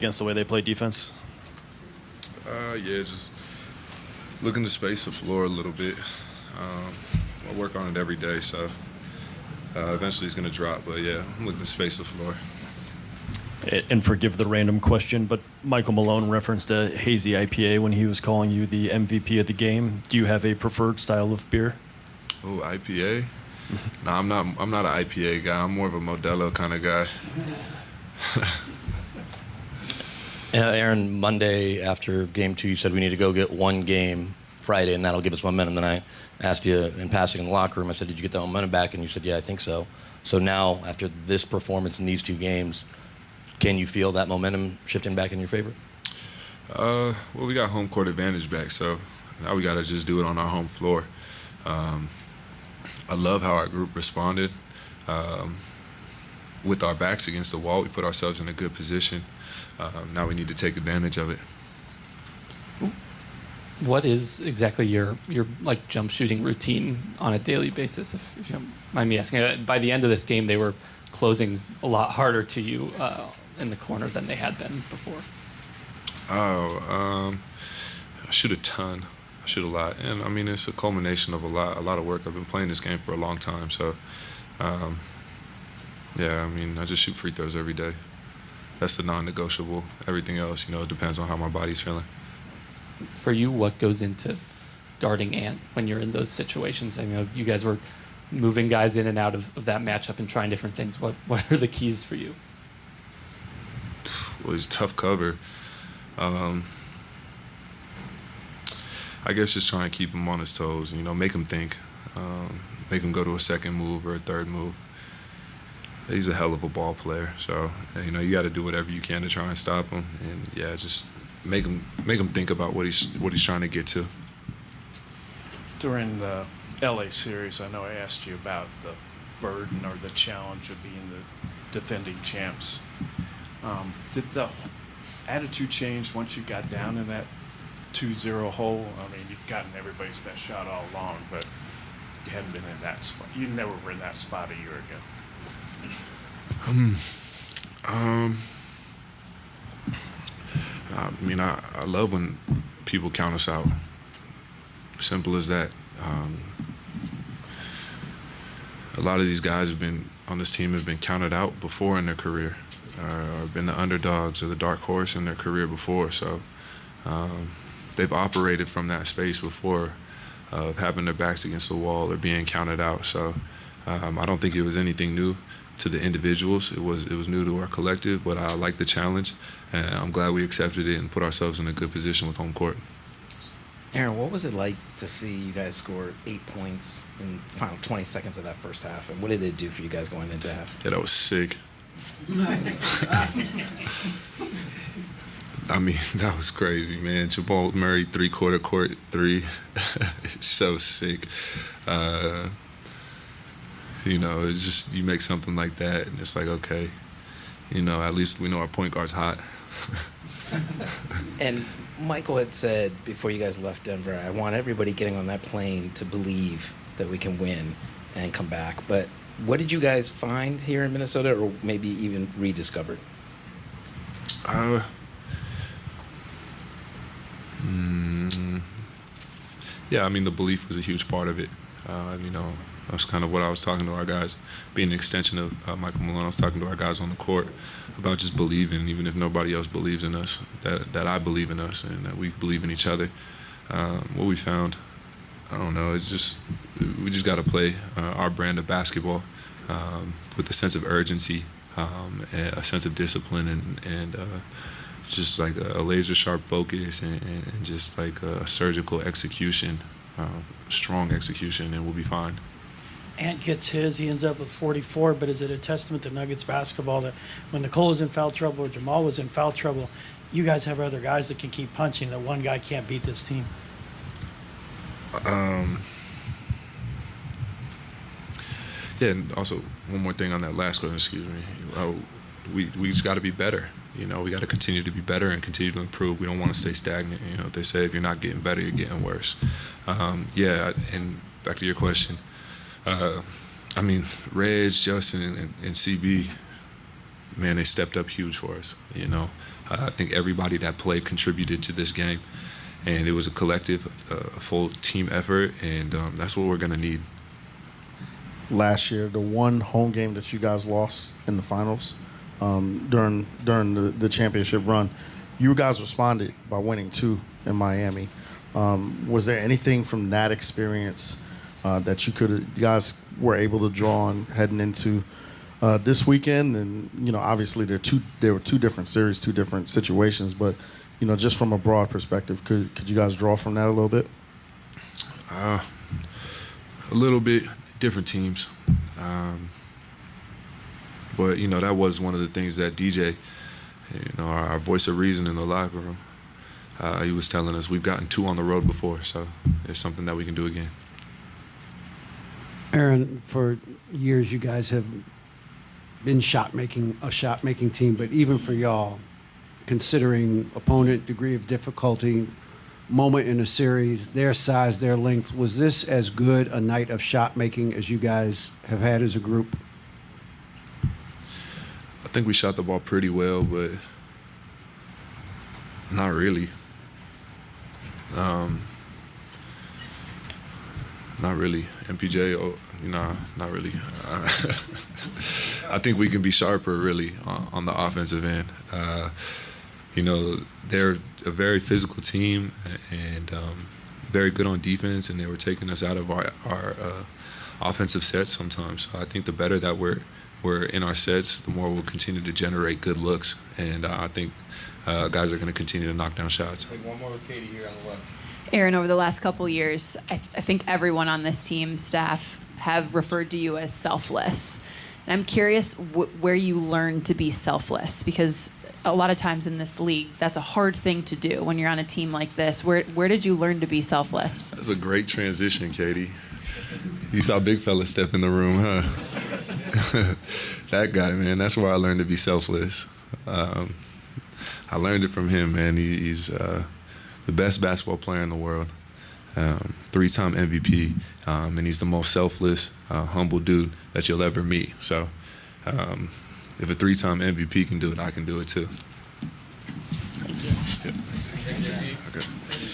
against the way they play defense? Yeah, just looking to space the floor a little bit. I work on it every day, so eventually it's going to drop. But yeah, I'm looking to space the floor. And forgive the random question, but Michael Malone referenced a hazy IPA when he was calling you the MVP of the game. Do you have a preferred style of beer? Oh, IPA? No, I'm not an IPA guy. I'm more of a Modelo kind of guy. Aaron, Monday after game 2, you said we need to go get one game Friday, and that'll give us momentum. Then I asked you in passing in the locker room, I said, did you get the momentum back? And you said, yeah, I think so. So now, after this performance in these 2 games, can you feel that momentum shifting back in your favor? Well, we got home court advantage back, so now we got to just do it on our home floor. I love how our group responded. With our backs against the wall, we put ourselves in a good position. Now we need to take advantage of it. What is exactly your like jump shooting routine on a daily basis, if you don't mind me asking? By the end of this game, they were closing a lot harder to you in the corner than they had been before. I shoot a ton. I shoot a lot, and I mean it's a culmination of a lot of work. I've been playing this game for a long time, so yeah. I mean I just shoot free throws every day. That's the non-negotiable. Everything else, it depends on how my body's feeling. For you, what goes into guarding Ant when you're in those situations? I mean, you guys were moving guys in and out of that matchup and trying different things. What are the keys for you? Well, it's tough cover. I guess just try and keep him on his toes, make him think, make him go to a second move or a third move. He's a hell of a ball player, so you got to do whatever you can to try and stop him, and yeah, just make him think about what he's trying to get to. During the LA series, I know I asked you about the burden or the challenge of being the defending champs. Did the attitude change once you got down in that 2-0 hole? I mean, you've gotten everybody's best shot all along, but you hadn't been in that spot. You never were in that spot a year ago. I mean, I love when people count us out. Simple as that. A lot of these guys on this team have been counted out before in their career, or been the underdogs or the dark horse in their career before. So they've operated from that space before, of having their backs against the wall or being counted out. So I don't think it was anything new to the individuals. It was new to our collective, but I like the challenge, and I'm glad we accepted it and put ourselves in a good position with home court. Aaron, what was it like to see you guys score 8 points in the final 20 seconds of that first half, and what did it do for you guys going into half? Yeah, that was sick. I mean, that was crazy, man. Jamal Murray, three-quarter court three. It's so sick. It's just, you make something like that, and it's like, okay, at least we know our point guard's hot. And Michael had said before you guys left Denver, I want everybody getting on that plane to believe that we can win and come back. But what did you guys find here in Minnesota, or maybe even rediscovered? Yeah, I mean, the belief was a huge part of it. That's kind of what I was talking to our guys, being an extension of Michael Malone. I was talking to our guys on the court about just believing, even if nobody else believes in us, that I believe in us and that we believe in each other. What we found, I don't know, we just got to play our brand of basketball with a sense of urgency, and a sense of discipline, and just like a laser sharp focus, and just like a surgical execution, strong execution, and we'll be fine. Ant gets his, he ends up with 44, but is it a testament to Nuggets basketball that when Nikola was in foul trouble or Jamal was in foul trouble, you guys have other guys that can keep punching, that one guy can't beat this team? Yeah, and also one more thing on that last question, excuse me. We just got to be better. We got to continue to be better and continue to improve. We don't want to stay stagnant. They say if you're not getting better, you're getting worse. Yeah, and back to your question. I mean, Reg, Justin, and CB, man, they stepped up huge for us. I think everybody that played contributed to this game, and it was a collective, a full team effort, and that's what we're going to need. Last year, the one home game that you guys lost in the finals during the championship run, you guys responded by winning 2 in Miami. Was there anything from that experience that you guys were able to draw on heading into this weekend? And obviously there were 2 different series, 2 different situations, but just from a broad perspective, could you guys draw from that a little bit? A little bit. Different teams, but that was one of the things that DJ, our voice of reason in the locker room, he was telling us we've gotten 2 on the road before, so it's something that we can do again. Aaron, for years you guys have been a shot making team, but even for y'all, considering opponent, degree of difficulty, moment in a series, their size, their length, was this as good a night of shot making as you guys have had as a group? I think we shot the ball pretty well, but not really. Not really. MPJ, not really. I think we can be sharper, really, on the offensive end. They're a very physical team and very good on defense, and they were taking us out of our offensive sets sometimes. So I think the better that we're in our sets, the more we'll continue to generate good looks, and I think guys are going to continue to knock down shots. Take one more with Katie here on the left. Aaron, over the last couple years, I think everyone on this team staff have referred to you as selfless. And I'm curious where you learned to be selfless, because a lot of times in this league, that's a hard thing to do when you're on a team like this. Where did you learn to be selfless? That's a great transition, Katie. You saw big fella step in the room, huh? That guy, man, that's where I learned to be selfless. I learned it from him, man. He's the best basketball player in the world, 3-time MVP, and he's the most selfless, humble dude that you'll ever meet. So if a 3-time MVP can do it, I can do it too. Thank you. Yeah. Okay.